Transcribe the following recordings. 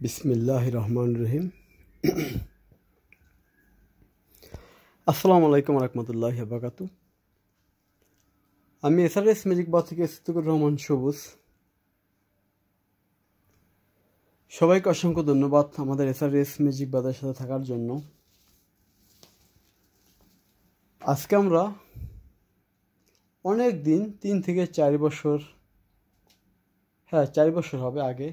বিসমিল্লাহির রহমানির রহিম। আসসালামু আলাইকুম রহমতুল্লাহি ওয়া বারাকাতুহু। আমি এসআরএস ম্যাজিক বার থেকে সিদ্দিকুর রহমান সবুজ। সবাইকে অসংখ্য ধন্যবাদ আমাদের এসআরএস ম্যাজিক বারের সাথে থাকার জন্য। আজকে আমরা অনেক দিন 3 থেকে 4 বছর 4 বছর হবে আগে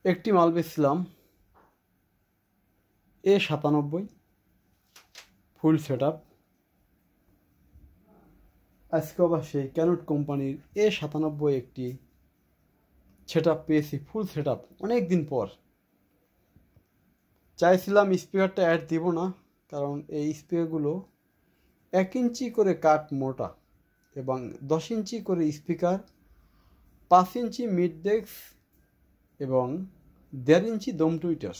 একটি মাল বেচছিলাম A97 ফুল সেট আপ। আজকে আবার সেই ক্যানট কোম্পানির A97 একটি সেট আপ পেয়েছি, ফুল সেট আপ অনেক দিন পর। চাইছিলাম স্পিকারটা অ্যাড দিব না, কারণ এই স্পিকারগুলো 1 ইঞ্চি করে কাঠ মোটা এবং 10 ইঞ্চি করে স্পিকার, 5 ইঞ্চি মিড ডেস্ক এবং 1.5 ইঞ্চি দম টুইটার।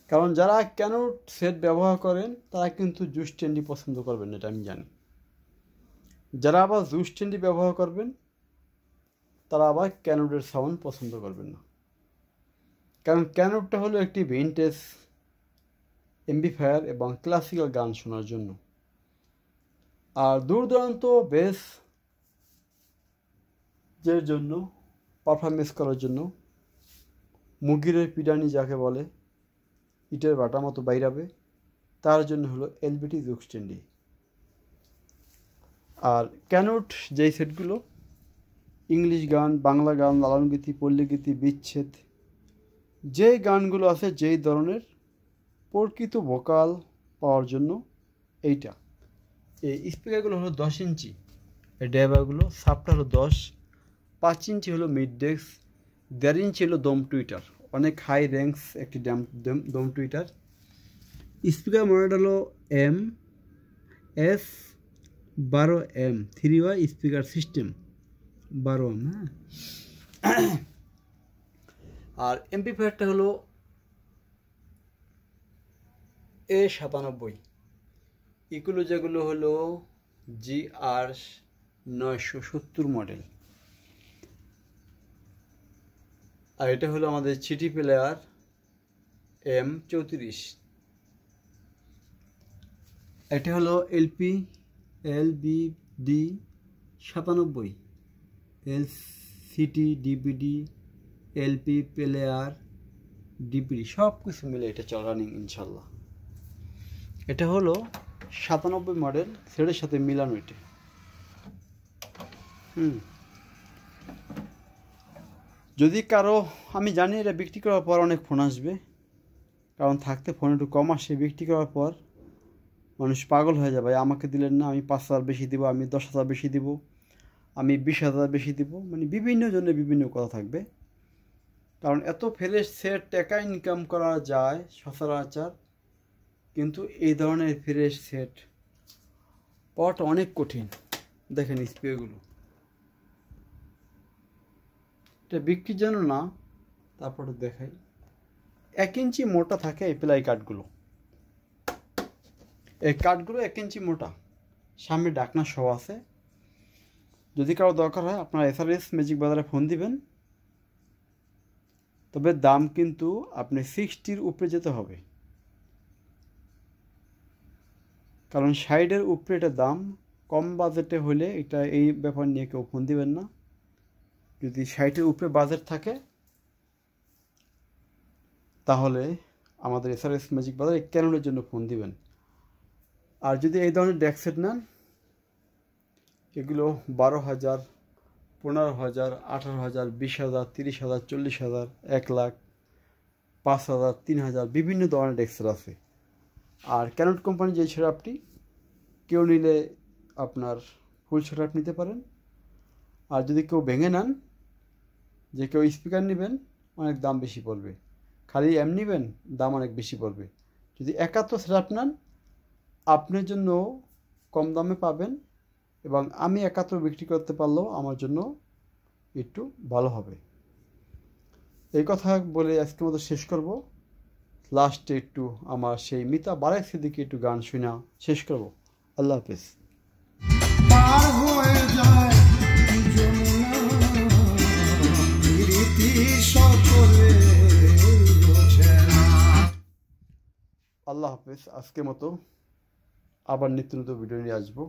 কারণ যারা ক্যানট সেট ব্যবহার করেন তারা কিন্তু জুস স্ট্যান্ডি পছন্দ করবেন, এটা আমি জানি। যারা আবার জুস স্ট্যান্ডি ব্যবহার করবেন তারা আবার ক্যানটের সাউন্ড পছন্দ করবেন না, কারণ ক্যানটটা হলো একটি ভিনটেজ এমপ্লিফায়ার এবং ক্লাসিক্যাল গান শোনার জন্য। আর দূর দূরান্ত বেস এর জন্য, পারফরমেন্স করার জন্য, মুগিরের পিডানি যাকে বলে, ইটের বাটা মতো বাইরাবে, তার জন্য হলো এলবিটি জুস স্ট্যান্ডি। আর ক্যানট যেই সেটগুলো ইংলিশ গান, বাংলা গান, লালনগীতি, পল্লীগীতি, বিচ্ছেদ, যে গানগুলো আছে যেই ধরনের প্রকৃত ভোকাল পাওয়ার জন্য এইটা। এই স্পিকারগুলো হলো 10 ইঞ্চি, এই ড্রাইভারগুলো সাপটা হলো 10, 5 ইঞ্চি হলো মিড ডেস্ক, 1.5 ইঞ্চি হলো দম টুইটার, অনেক হাই র্যাঙ্কস একটি দম টুইটার। স্পিকার মডেল হলো MS12M 3Y speaker system 12M। আর এমপ্লিফায়ারটা হলো A97। এগুলো যেগুলো হলো GR970 মডেল। আর এটা হলো আমাদের সিটি প্লেয়ার M34। এটা হলো LBD 97, LCD DVD LP player DVD সব কিছু মিলে এটা রানিং ইনশাল্লাহ। এটা হলো 97 মডেল, সেটের সাথে মিলানো এটা। যদি কারো, আমি জানি এটা বিক্রি করার পর অনেক ফোন আসবে, কারণ থাকতে ফোন একটু কম আসে, বিক্রি করার পর মানুষ পাগল হয়ে যাবে, আমাকে দিলেন না, আমি 5,000 বেশি দিব, আমি 10,000 বেশি দিব, আমি 20,000 বেশি দিব, মানে বিভিন্ন জনের বিভিন্ন কথা থাকবে। কারণ এত ফ্রেশ সেট টাকা ইনকাম করা যায় সচরাচর, কিন্তু এই ধরনের ফ্রেশ সেট পাওয়াটা অনেক কঠিন। দেখেন স্পিকারগুলো, এটা বিক্রির জন্য না, তারপরে দেখাই। 1 ইঞ্চি মোটা থাকে এই প্লাই কাঠগুলো, এই কাঠগুলো 1 ইঞ্চি মোটা, সামনে ডাকনা সহ আছে। যদি কারো দরকার হয় আপনারা এসআরএস ম্যাজিক বাজারে ফোন দিবেন, তবে দাম কিন্তু আপনি 60-র উপরে যেতে হবে, কারণ 60-এর উপরে এটা দাম। কম বাজেটে হলে এটা এই ব্যাপার নিয়ে কেউ ফোন দিবেন না। যদি 60-এর উপরে বাজেট থাকে তাহলে আমাদের এসআরএস ম্যাজিক বাজারে ক্যাননের জন্য ফোন দিবেন। আর যদি এই ধরনের ডেক সেট নেন, এগুলো 12,000, 15,000, 18,000, 20,000, 30,000, 40,000, 1 লাখ, 5,000, 3,000 বিভিন্ন ধরনের ডেক সেট আছে। আর ক্যানট কোম্পানি যে সেট আপটি কেউ নিলে আপনার ফুল সেট আপ নিতে পারেন। আর যদি কেউ ভেঙে নেন, যে কেউ স্পিকার নেবেন, অনেক দাম বেশি পড়বে। খালি এম নেবেন, দাম অনেক বেশি পড়বে। যদি একাত্র সেট আপ নেন, আপনার জন্য কম দামে পাবেন, এবং আমি একাত্র বিক্রি করতে পারলেও আমার জন্য একটু ভালো হবে। এই কথা বলে আজকের মতো শেষ করব। লাস্টে একটু আমার সেই মিতা বারেক সিদ্দিকী একটু গান শোনা শেষ করব। আল্লাহ হাফেজ। পার হয়ে যায় আল্লাহ হাফেজ। আজকের মতো আবার নিত্য নতুন ভিডিও নিয়ে আসবো।